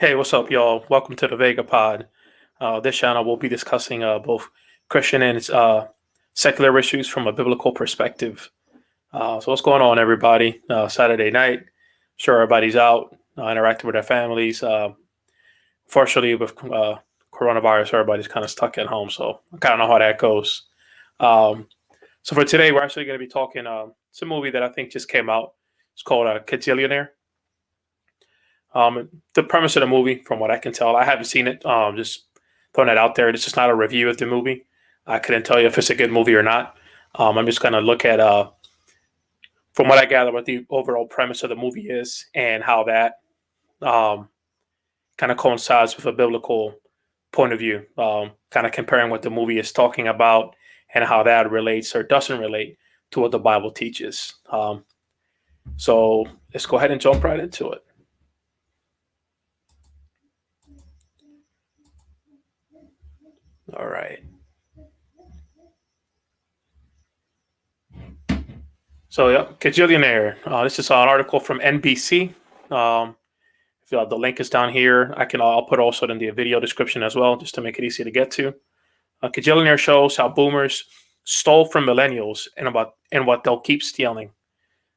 Hey, what's up, y'all? Welcome to the Vega Pod. This channel will be discussing both Christian and secular issues from a biblical perspective. So, what's going on, everybody? Saturday night. Sure, everybody's out interacting with their families. Fortunately, with coronavirus, everybody's kind of stuck at home. So, I kind of know how that goes. Um, so, for today, we're actually going to be talking. It's a movie that I think just came out. It's called Kajillionaire. The premise of the movie, from what I can tell, I haven't seen it. Just throwing that out there. This is not a review of the movie. I couldn't tell you if it's a good movie or not. I'm just going to look at, from what I gather, what the overall premise of the movie is and how that um, kind of coincides with a biblical point of view. Kind of comparing what the movie is talking about and how that relates or doesn't relate to what the Bible teaches. So let's go ahead and jump right into it. All right. So, yeah, Kajillionaire. This is an article from NBC. If the link is down here, I'll put also in the video description as well, just to make it easy to get to. Kajillionaire shows how boomers stole from millennials and what they'll keep stealing.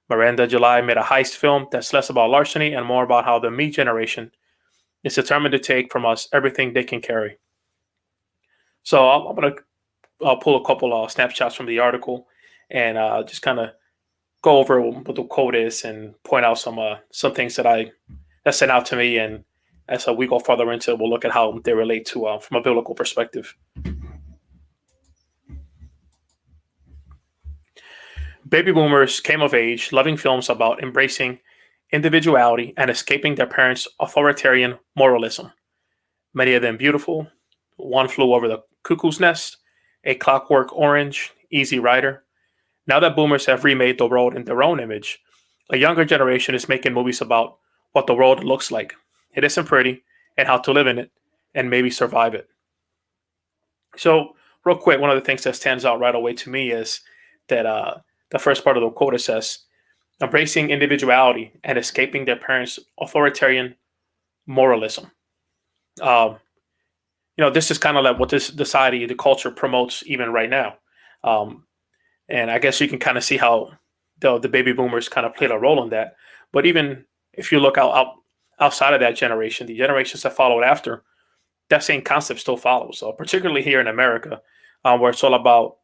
Miranda July made a heist film that's less about larceny and more about how the me generation is determined to take from us everything they can carry. So I'm going to pull a couple of snapshots from the article and just kind of go over what the quote is and point out some things that stand out to me. And as we go further into it, we'll look at how they relate to from a biblical perspective. Baby boomers came of age, loving films about embracing individuality and escaping their parents' authoritarian moralism. Many of them beautiful. One Flew Over the Cuckoo's Nest, A Clockwork Orange, Easy Rider. Now that boomers have remade the world in their own image, a younger generation is making movies about what the world looks like. It isn't pretty, and how to live in it, and maybe survive it. So, real quick, one of the things that stands out right away to me is that the first part of the quote, it says, embracing individuality and escaping their parents' authoritarian moralism. Um, this is kind of like what this society, the culture promotes even right now. Um, and I guess you can kind of see how the baby boomers kind of played a role in that. But even if you look outside of that generation, the generations that followed after, that same concept still follows. So particularly here in America, where it's all about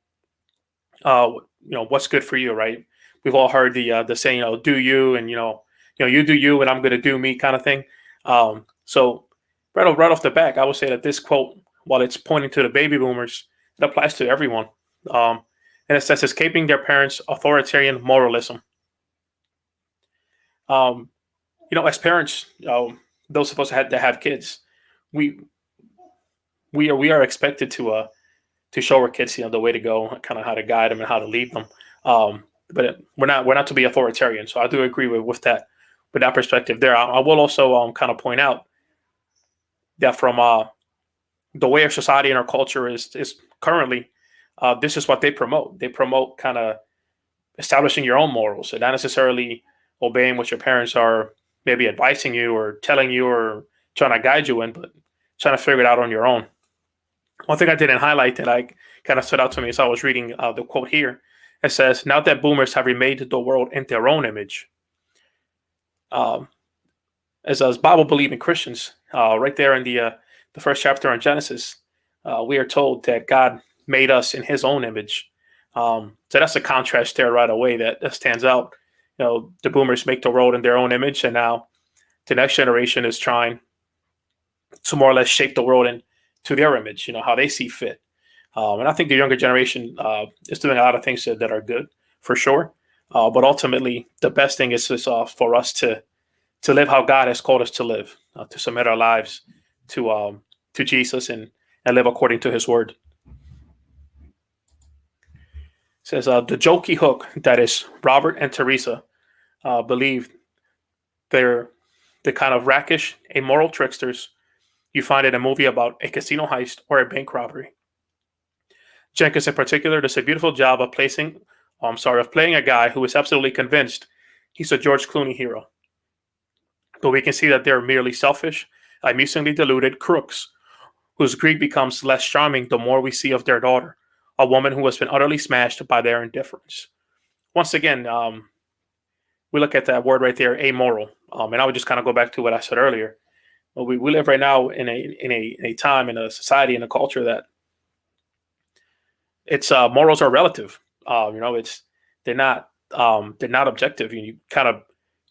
what's good for you, right? We've all heard the saying, do you, and you do you, and I'm going to do me, kind of thing. So right off the back, I would say that this quote, while it's pointing to the baby boomers, it applies to everyone. And it says escaping their parents' authoritarian moralism. Um, as parents, those of us that have kids, we we are expected to show our kids, the way to go, kind of how to guide them and how to lead them. But we're not to be authoritarian. So I do agree with that perspective there. I will also kind of point out that from the way our society and our culture is currently, this is what they promote. They promote kind of establishing your own morals and not necessarily obeying what your parents are maybe advising you or telling you or trying to guide you in, but trying to figure it out on your own. One thing I didn't highlight that I kind of stood out to me as I was reading the quote here. It says, now that boomers have remade the world in their own image. Um, as Bible believing Christians, right there in the first chapter in Genesis, we are told that God made us in his own image. So that's a contrast there right away that stands out. The boomers make the world in their own image, and now the next generation is trying to more or less shape the world into their image, how they see fit. And I think the younger generation is doing a lot of things that are good, for sure. But ultimately, the best thing is for us to live how God has called us to live, to submit our lives to Jesus and live according to his word. It says, the jokey hook that is Robert and Teresa believe they're the kind of rakish, amoral tricksters you find in a movie about a casino heist or a bank robbery. Jenkins, in particular, does a beautiful job of playing a guy who is absolutely convinced he's a George Clooney hero. But we can see that they're merely selfish amusingly deluded crooks whose greed becomes less charming the more we see of their daughter, a woman who has been utterly smashed by their indifference. Once again, we look at that word right there, amoral. And I would just kind of go back to what I said earlier. Well, we live right now in a time, in a society, in a culture that its morals are relative. It's they're not objective. You kind of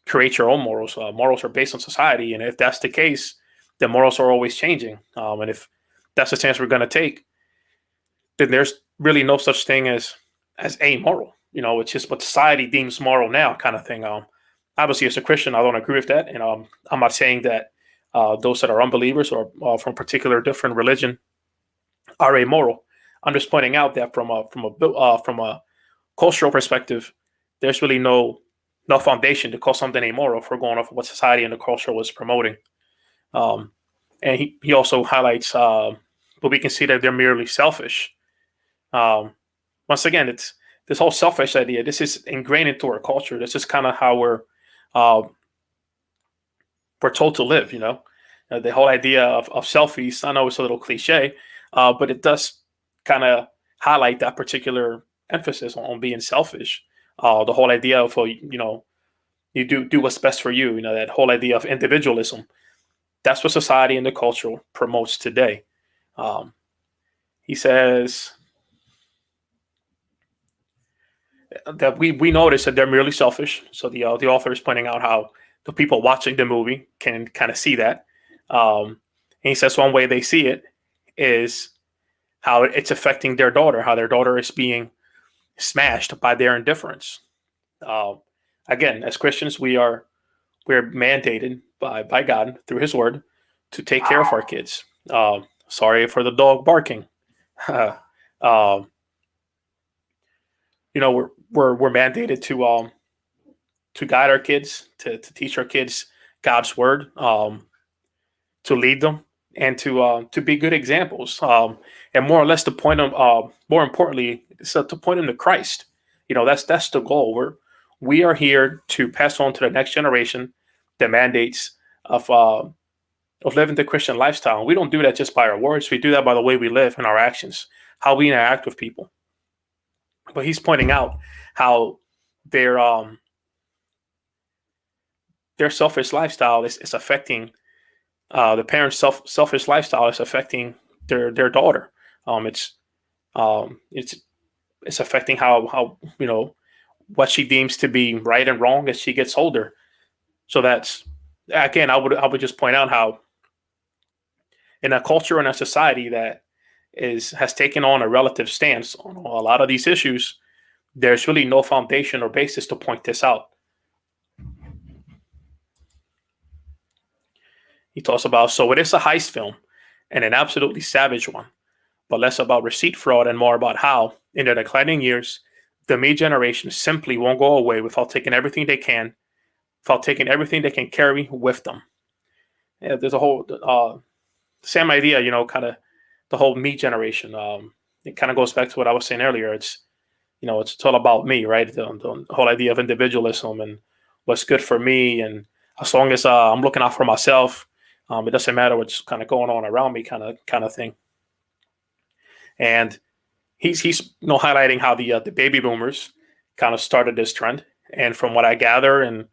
create your own morals. Morals are based on society, and if that's the case, then morals are always changing. And if that's the stance we're going to take, then there's really no such thing as amoral. It's just what society deems moral now, kind of thing. Obviously, as a Christian, I don't agree with that, and I'm not saying that those that are unbelievers or from a particular different religion are amoral. I'm just pointing out that from a cultural perspective, there's really no foundation to call something amoral if we're going off of what society and the culture was promoting. And he also highlights, but we can see that they're merely selfish. Once again, it's this whole selfish idea. This is ingrained into our culture. This is kind of how we're told to live. The whole idea of selfies. I know it's a little cliche, but it does kind of highlight that particular emphasis on being selfish. The whole idea of you do what's best for you. That whole idea of individualism. That's what society and the culture promotes today. He says that we notice that they're merely selfish. So the author is pointing out how the people watching the movie can kind of see that. And he says one way they see it is how it's affecting their daughter, how their daughter is being smashed by their indifference. Again, as Christians, we're mandated by God through His Word to take care of our kids. Sorry for the dog barking. We're mandated to guide our kids, to teach our kids God's Word, to lead them, and to be good examples. And more or less to point them. More importantly, to point them to Christ. That's the goal. We are here to pass on to the next generation the mandates of living the Christian lifestyle. And we don't do that just by our words. We do that by the way we live and our actions, how we interact with people. But he's pointing out how their selfish lifestyle is affecting the parents' selfish lifestyle is affecting their daughter. It's affecting how what she deems to be right and wrong as she gets older. So that's, again, I would just point out how in a culture and a society that has taken on a relative stance on a lot of these issues, there's really no foundation or basis to point this out. He talks about, so it is a heist film and an absolutely savage one, but less about receipt fraud and more about how, in their declining years, the me generation simply won't go away without taking everything they can carry with them. Yeah, there's a whole same idea, kind of the whole me generation. It kind of goes back to what I was saying earlier. It's all about me, right? The whole idea of individualism and what's good for me, and as long as I'm looking out for myself, it doesn't matter what's kind of going on around me, kind of thing. And he's highlighting how the baby boomers kind of started this trend. And from what I gather and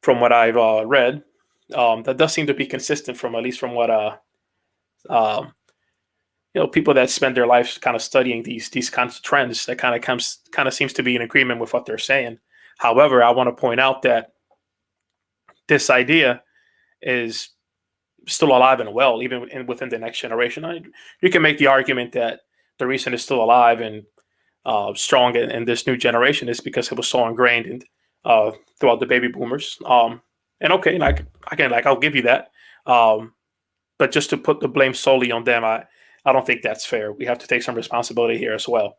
from what I've read, that does seem to be consistent from at least from what people that spend their lives kind of studying these kinds of trends, that kind of seems to be in agreement with what they're saying. However, I want to point out that this idea is still alive and well, even within the next generation. You can make the argument that the reason it's still alive and strong in this new generation is because it was so ingrained throughout the baby boomers. And okay, I'll give you that. But just to put the blame solely on them, I don't think that's fair. We have to take some responsibility here as well.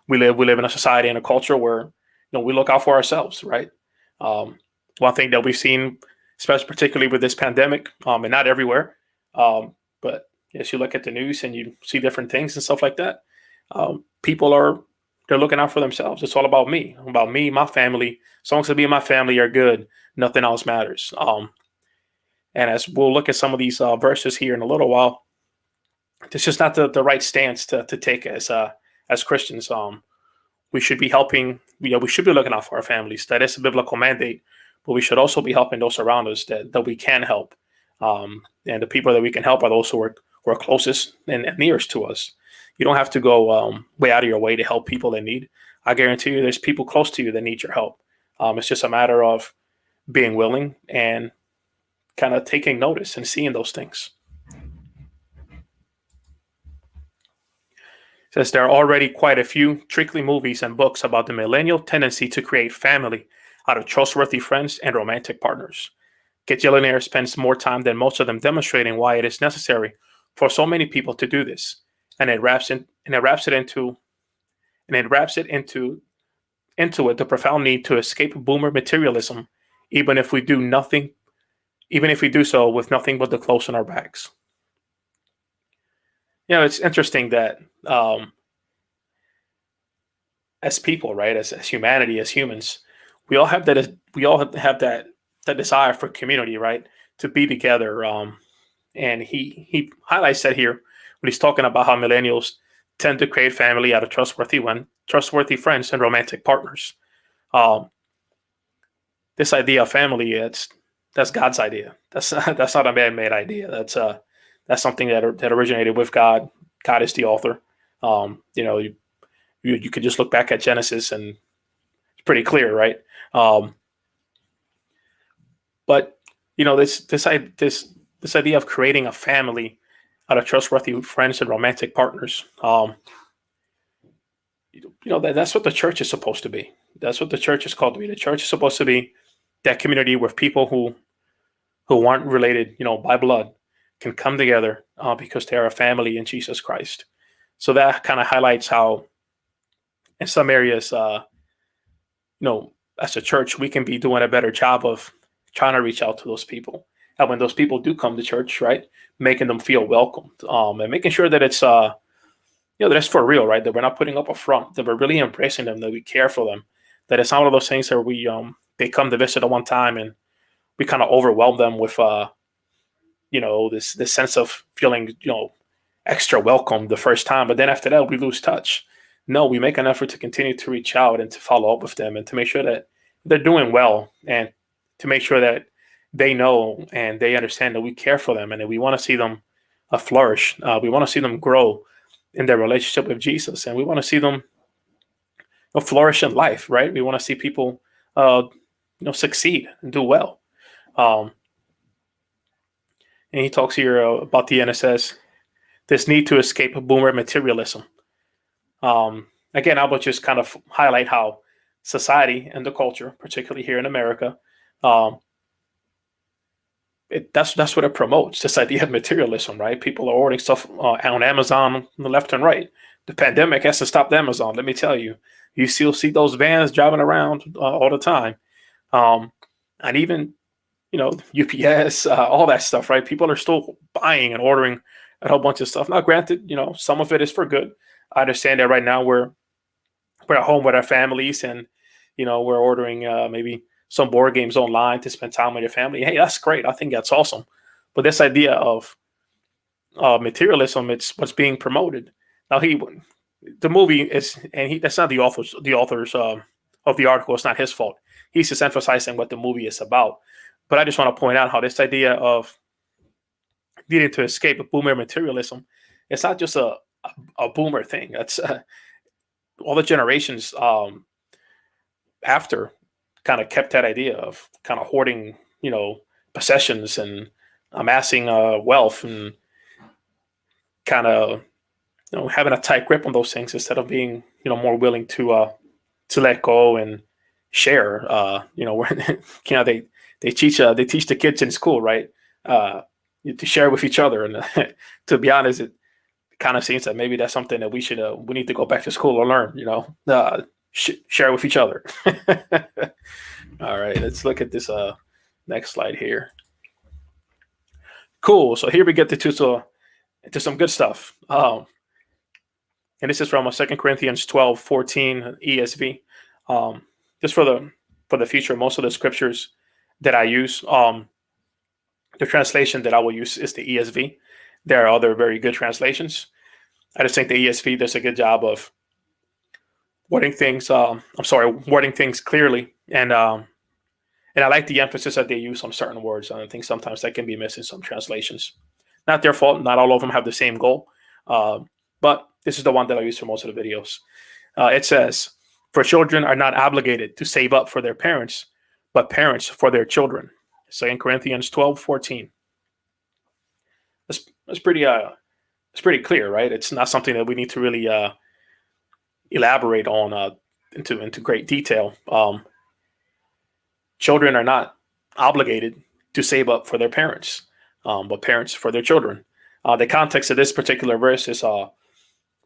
We live in a society and a culture where we look out for ourselves, right? One thing that we've seen, especially particularly with this pandemic, and not everywhere, but as you look at the news and you see different things and stuff like that, they're looking out for themselves. It's all about me, my family. As long as me and my family are good, nothing else matters. And as we'll look at some of these verses here in a little while, it's just not the right stance to take as Christians. We should be helping. We should be looking out for our families. That is a biblical mandate, but we should also be helping those around us that we can help. And the people that we can help are those who are closest and nearest to us. You don't have to go way out of your way to help people in need. I guarantee you, there's people close to you that need your help. It's just a matter of being willing and kind of taking notice and seeing those things. It says there are already quite a few treacly movies and books about the millennial tendency to create family out of trustworthy friends and romantic partners. Kajillionaire spends more time than most of them demonstrating why it is necessary for so many people to do this, and it wraps it into the profound need to escape boomer materialism, even if we do so with nothing but the clothes on our backs. It's interesting that as people, right, as humanity, as humans, we all have that desire for community, right, to be together. And he highlights that here when he's talking about how millennials tend to create family out of trustworthy friends and romantic partners. This idea of family, that's God's idea. That's not a man-made idea. That's something that originated with God. God is the author. You could just look back at Genesis and it's pretty clear, right? But this idea of creating a family out of trustworthy friends and romantic partners, that's what the church is supposed to be. That's what the church is called to be. The church is supposed to be that community where people who aren't related, by blood, can come together because they are a family in Jesus Christ. So that kind of highlights how, in some areas, as a church, we can be doing a better job of trying to reach out to those people. And when those people do come to church, right, making them feel welcomed, and making sure that it's, that it's for real, right, that we're not putting up a front, that we're really embracing them, that we care for them, that it's not one of those things where they come to visit at one time and we kind of overwhelm them with, this sense of feeling, extra welcome the first time, but then after that we lose touch. No, we make an effort to continue to reach out and to follow up with them and to make sure that they're doing well and to make sure that they know and they understand that we care for them and that we want to see them flourish. We want to see them grow in their relationship with Jesus, and we want to see them flourish in life, right? We want to see people, succeed and do well. And he talks here about the NSS, this need to escape boomer materialism. Again, I would just kind of highlight how society and the culture, particularly here in America, that's what it promotes, this idea of materialism, right? People are ordering stuff on Amazon on the left and right. The pandemic hasn't stopped Amazon, let me tell you. You still see those vans driving around all the time. And even, UPS, all that stuff, right? People are still buying and ordering a whole bunch of stuff. Now, granted, some of it is for good. I understand that right now we're at home with our families and, we're ordering maybe some board games online to spend time with your family. Hey, that's great. I think that's awesome. But this idea of materialism, it's what's being promoted. Now, the movie is, and that's not the authors of the article. It's not his fault. He's just emphasizing what the movie is about. But I just want to point out how this idea of needing to escape boomer materialism, it's not just a boomer thing. That's all the generations after kind of kept that idea of kind of hoarding, possessions and amassing wealth and kind of, having a tight grip on those things instead of being, more willing to let go and share. They teach the kids in school, right, to share with each other. And to be honest, it kind of seems that maybe that's something that we need to go back to school and learn. Share with each other. All right, let's look at this next slide here. Cool. So here we get into some good stuff. And this is from 2 Corinthians 12:14 ESV. Just for the future, most of the scriptures that I use, The translation that I will use is the ESV. There are other very good translations. I just think the ESV does a good job of wording things. Wording things clearly, and I like the emphasis that they use on certain words. I think sometimes that can be missed in some translations. Not their fault. Not all of them have the same goal, but this is the one that I use for most of the videos. It says, "For children are not obligated to save up for their parents, but parents for their children." 2 Corinthians 12:14. That's pretty clear, right? It's not something that we need to really elaborate on into great detail. Children are not obligated to save up for their parents, but parents for their children. The context of this particular verse is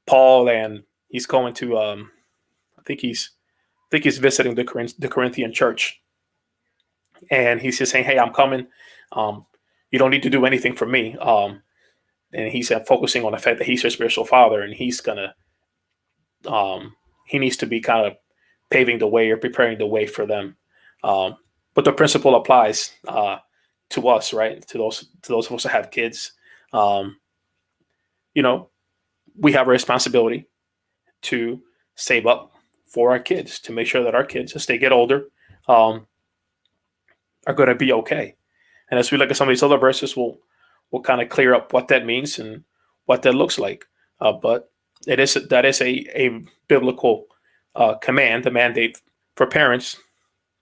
Paul, and he's going to I think he's visiting the Corinthian church, and he's just saying, "Hey, I'm coming. You don't need to do anything for me." And he's focusing on the fact that he's their spiritual father, and he's gonna he needs to be kind of paving the way or preparing the way for them. But the principle applies to us, right? To those of us that have kids. We have a responsibility to save up for our kids, to make sure that our kids, as they get older, are going to be okay. And as we look at some of these other verses, we'll kind of clear up what that means and what that looks like. But that is a biblical command, a mandate for parents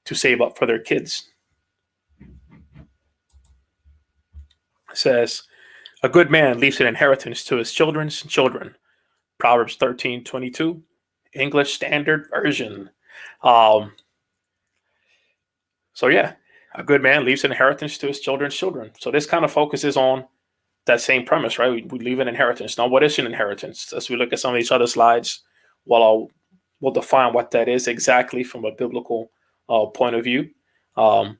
to save up for their kids. It says, "A good man leaves an inheritance to his children's children." Proverbs 13:22, English Standard Version. So yeah, a good man leaves an inheritance to his children's children. So this kind of focuses on that same premise, right? We leave an inheritance. Now, what is an inheritance? As we look at some of these other slides, we'll define what that is exactly from a biblical point of view. But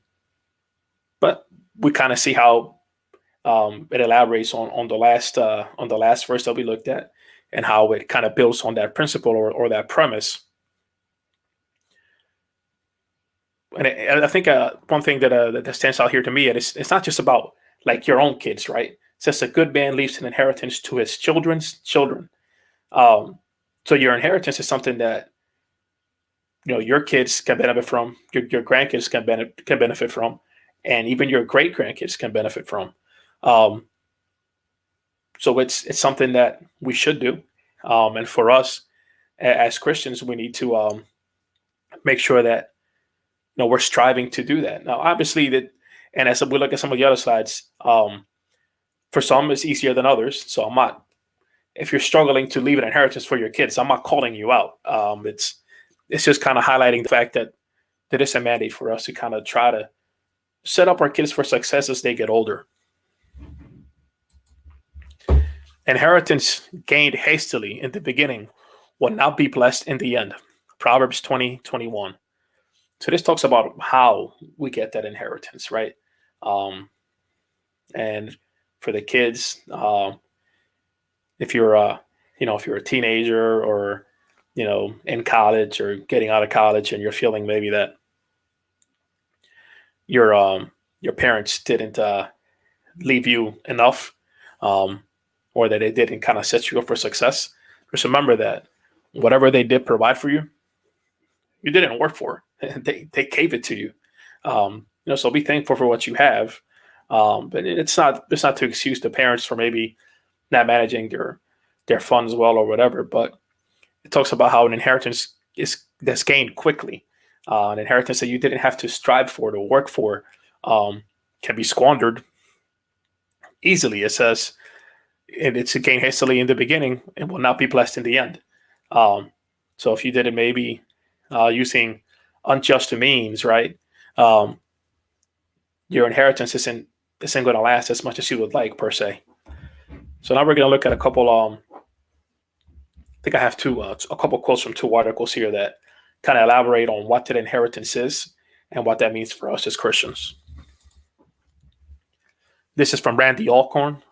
we kind of see how it elaborates on the last verse that we looked at, and how it kind of builds on that principle or that premise. And I think one thing that stands out here to me is it's not just about like your own kids, right? It says a good man leaves an inheritance to his children's children. So your inheritance is something that your kids can benefit from, your grandkids can benefit from, and even your great grandkids can benefit from. So it's something that we should do, and for us as Christians, we need to make sure that we're striving to do that. Now, obviously, and as we look at some of the other slides, for some it's easier than others. So I'm not. If you're struggling to leave an inheritance for your kids, I'm not calling you out. It's just kind of highlighting the fact that it's a mandate for us to kind of try to set up our kids for success as they get older. Inheritance gained hastily in the beginning will not be blessed in the end. Proverbs 20:21. So this talks about how we get that inheritance, right? And for the kids, if you're a teenager or in college or getting out of college, and you're feeling maybe that your parents didn't leave you enough, or that they didn't kind of set you up for success, just remember that whatever they did provide for you, you didn't work for. They gave it to you. So be thankful for what you have. But it's not to excuse the parents for maybe not managing their funds well or whatever. But it talks about how an inheritance that's gained quickly, an inheritance that you didn't have to strive for, to work for, can be squandered easily. It says, and it's gained hastily in the beginning and will not be blessed in the end. So if you did it maybe using unjust means, right? Your inheritance isn't going to last as much as you would like, per se. So now we're going to look at a couple. I think I have a couple quotes from two articles here that kind of elaborate on what that inheritance is and what that means for us as Christians. This is from Randy Alcorn.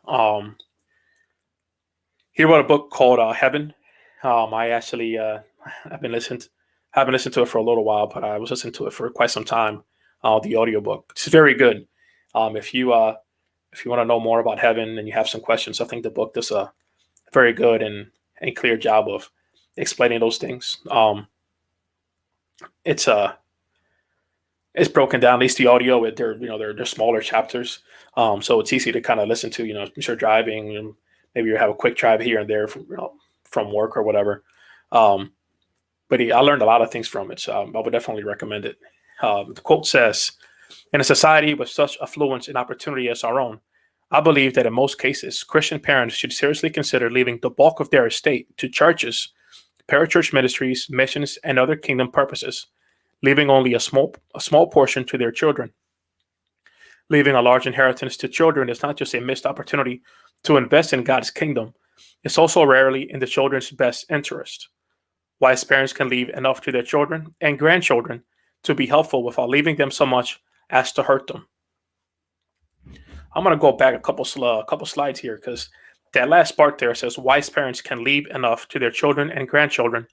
He wrote a book called Heaven. I actually haven't listened to it for a little while, but I was listening to it for quite some time. The audiobook. It's very good. If you If you want to know more about heaven and you have some questions, I think the book does a very good and clear job of explaining those things. It's it's broken down, at least the audio. They're smaller chapters, so it's easy to kind of listen to. If you're driving, and maybe you have a quick drive here and there from work or whatever. But I learned a lot of things from it, so I would definitely recommend it. The quote says, "In a society with such affluence and opportunity as our own, I believe that in most cases, Christian parents should seriously consider leaving the bulk of their estate to churches, parachurch ministries, missions, and other kingdom purposes, leaving only a small portion to their children. Leaving a large inheritance to children is not just a missed opportunity to invest in God's kingdom, it's also rarely in the children's best interest. Wise parents can leave enough to their children and grandchildren to be helpful without leaving them so much as to hurt them." I'm going to go back a couple slides here, because that last part there says wise parents can leave enough to their children and grandchildren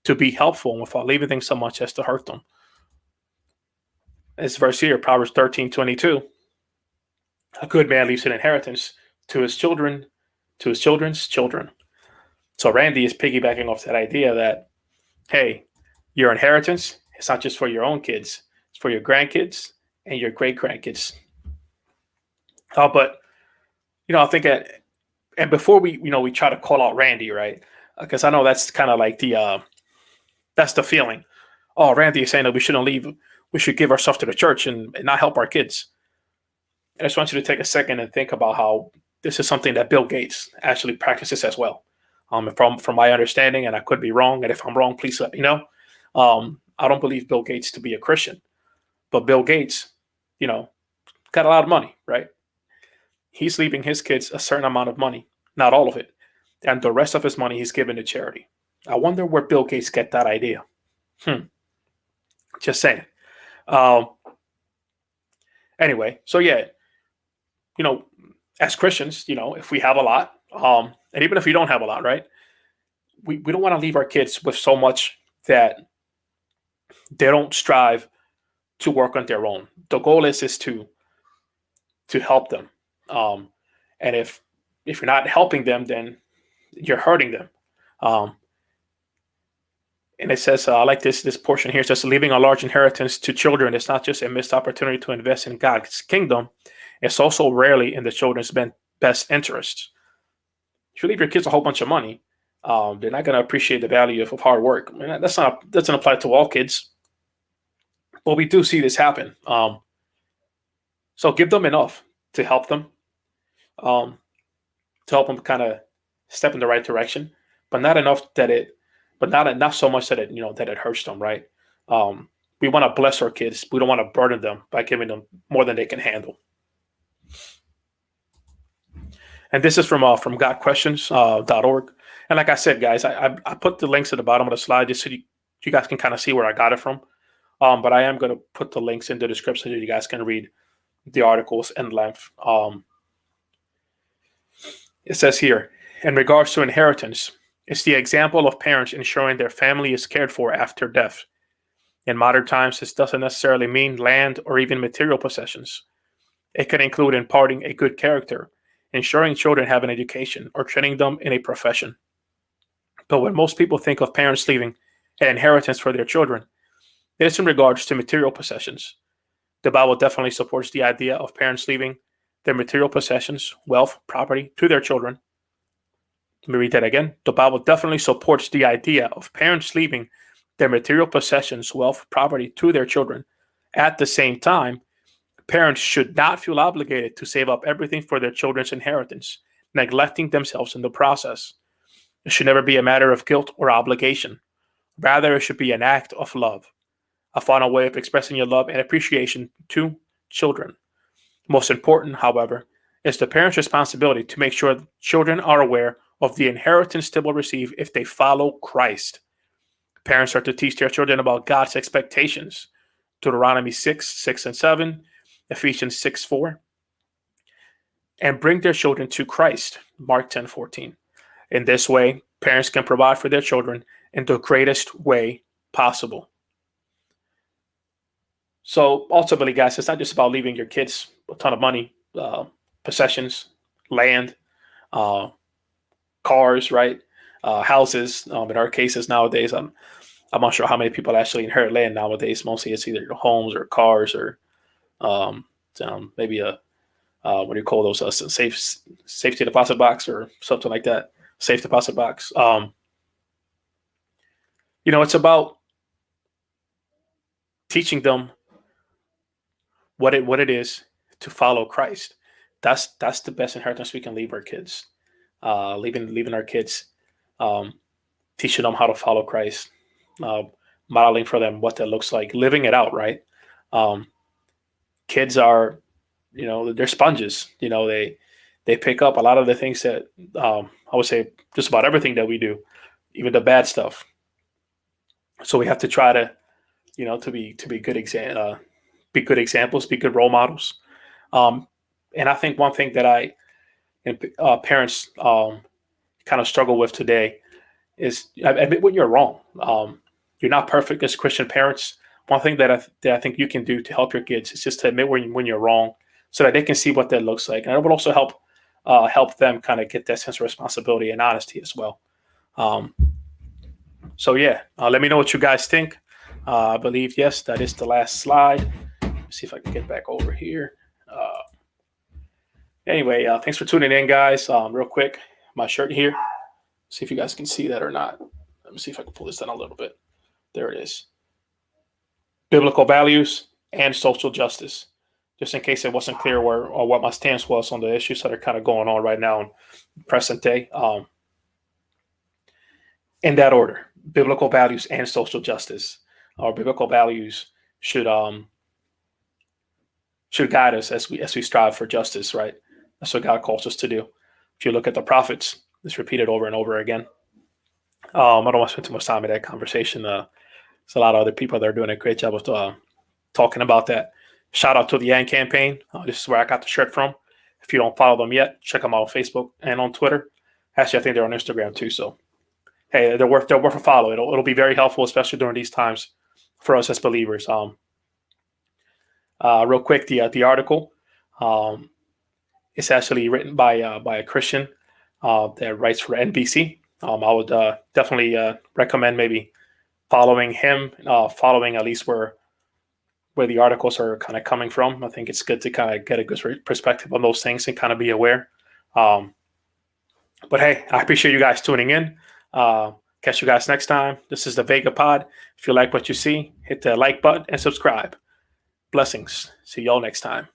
to be helpful without leaving them so much as to hurt them. This verse here, Proverbs 13:22. A good man leaves an inheritance to his children, to his children's children. So Randy is piggybacking off that idea that, hey, your inheritance, it's not just for your own kids, it's for your grandkids and your great grandkids. But I think that, and before we try to call out Randy, right? Because I know that's kind of like that's the feeling. Oh, Randy is saying that we shouldn't leave. We should give ourselves to the church and not help our kids. I just want you to take a second and think about how this is something that Bill Gates actually practices as well. From my understanding, and I could be wrong, and if I'm wrong, please let me know. I don't believe Bill Gates to be a Christian, but Bill Gates, got a lot of money, right? He's leaving his kids a certain amount of money, not all of it, and the rest of his money he's given to charity. I wonder where Bill Gates get that idea. Just saying. Anyway, so yeah, as Christians, if we have a lot, and even if we don't have a lot, right, we don't want to leave our kids with so much that they don't strive to work on their own. The goal is to help them. And if you're not helping them, then you're hurting them. And it says, I like this portion here. It says, leaving a large inheritance to children is not just a missed opportunity to invest in God's kingdom. It's also rarely in the children's best interests. If you leave your kids a whole bunch of money, they're not going to appreciate the value of hard work. I mean, doesn't apply to all kids, but we do see this happen. So give them enough to help them, kind of step in the right direction, but not enough but not so much that it hurts them, right? We want to bless our kids. We don't want to burden them by giving them more than they can handle. And this is from GotQuestions.org. And like I said, guys, I put the links at the bottom of the slide just so you guys can kind of see where I got it from. But I am going to put the links in the description so you guys can read the articles in length. It says here, in regards to inheritance, it's the example of parents ensuring their family is cared for after death. In modern times, this doesn't necessarily mean land or even material possessions. It can include imparting a good character, ensuring children have an education, or training them in a profession. But when most people think of parents leaving an inheritance for their children, it is in regards to material possessions. The Bible definitely supports the idea of parents leaving their material possessions, wealth, property to their children. Let me read that again. The Bible definitely supports the idea of parents leaving their material possessions, wealth, property to their children. At the same time, parents should not feel obligated to save up everything for their children's inheritance, neglecting themselves in the process. It should never be a matter of guilt or obligation. Rather, it should be an act of love, a final way of expressing your love and appreciation to children. Most important, however, is the parent's responsibility to make sure children are aware of the inheritance they will receive if they follow Christ. Parents are to teach their children about God's expectations. Deuteronomy 6:6-7, Ephesians 6:4, and bring their children to Christ. Mark 10:14. In this way, parents can provide for their children in the greatest way possible. So ultimately, guys, it's not just about leaving your kids a ton of money, possessions, land, cars, right? Houses. In our cases nowadays, I'm not sure how many people actually inherit land nowadays. Mostly it's either homes or cars or maybe a what do you call those? Safety deposit box or something like that. Safe deposit box. It's about teaching them what it is to follow Christ. That's the best inheritance we can leave our kids. Leaving our kids, teaching them how to follow Christ, uh, modeling for them what that looks like, living it out. Right? Um, Kids are, they're sponges. They pick up a lot of the things that I would say just about everything that we do, even the bad stuff. So we have to try to, to be be good examples, be good role models. Um, and I think one thing that parents kind of struggle with today is admit when you're wrong. You're not perfect as Christian parents. One thing that I think you can do to help your kids is just to admit when you're wrong, so that they can see what that looks like, and it will also help them kind of get that sense of responsibility and honesty as well. Um, so yeah, let me know what you guys think. I believe yes, that is the last slide. Let's see if I can get back over here. Anyway, thanks for tuning in, guys. Real quick, my shirt here. See if you guys can see that or not. Let me see if I can pull this down a little bit. There it is. Biblical values and social justice. Just in case it wasn't clear or what my stance was on the issues that are kind of going on right now in present day. In that order, biblical values and social justice. Our biblical values should guide us as we strive for justice, right? That's what God calls us to do. If you look at the prophets, it's repeated over and over again. I don't want to spend too much time in that conversation. There's a lot of other people that are doing a great job of talking about that. Shout out to the Yan campaign. This is where I got the shirt from. If you don't follow them yet, check them out on Facebook and on Twitter. Actually, I think they're on Instagram too. So, hey, they're worth a follow. It'll be very helpful, especially during these times for us as believers. Real quick, the article. It's actually written by a Christian that writes for NBC. I would definitely recommend maybe following him, following at least where the articles are kind of coming from. I think it's good to kind of get a good perspective on those things and kind of be aware. But hey, I appreciate you guys tuning in. Catch you guys next time. This is the Vega Pod. If you like what you see, hit the like button and subscribe. Blessings. See y'all next time.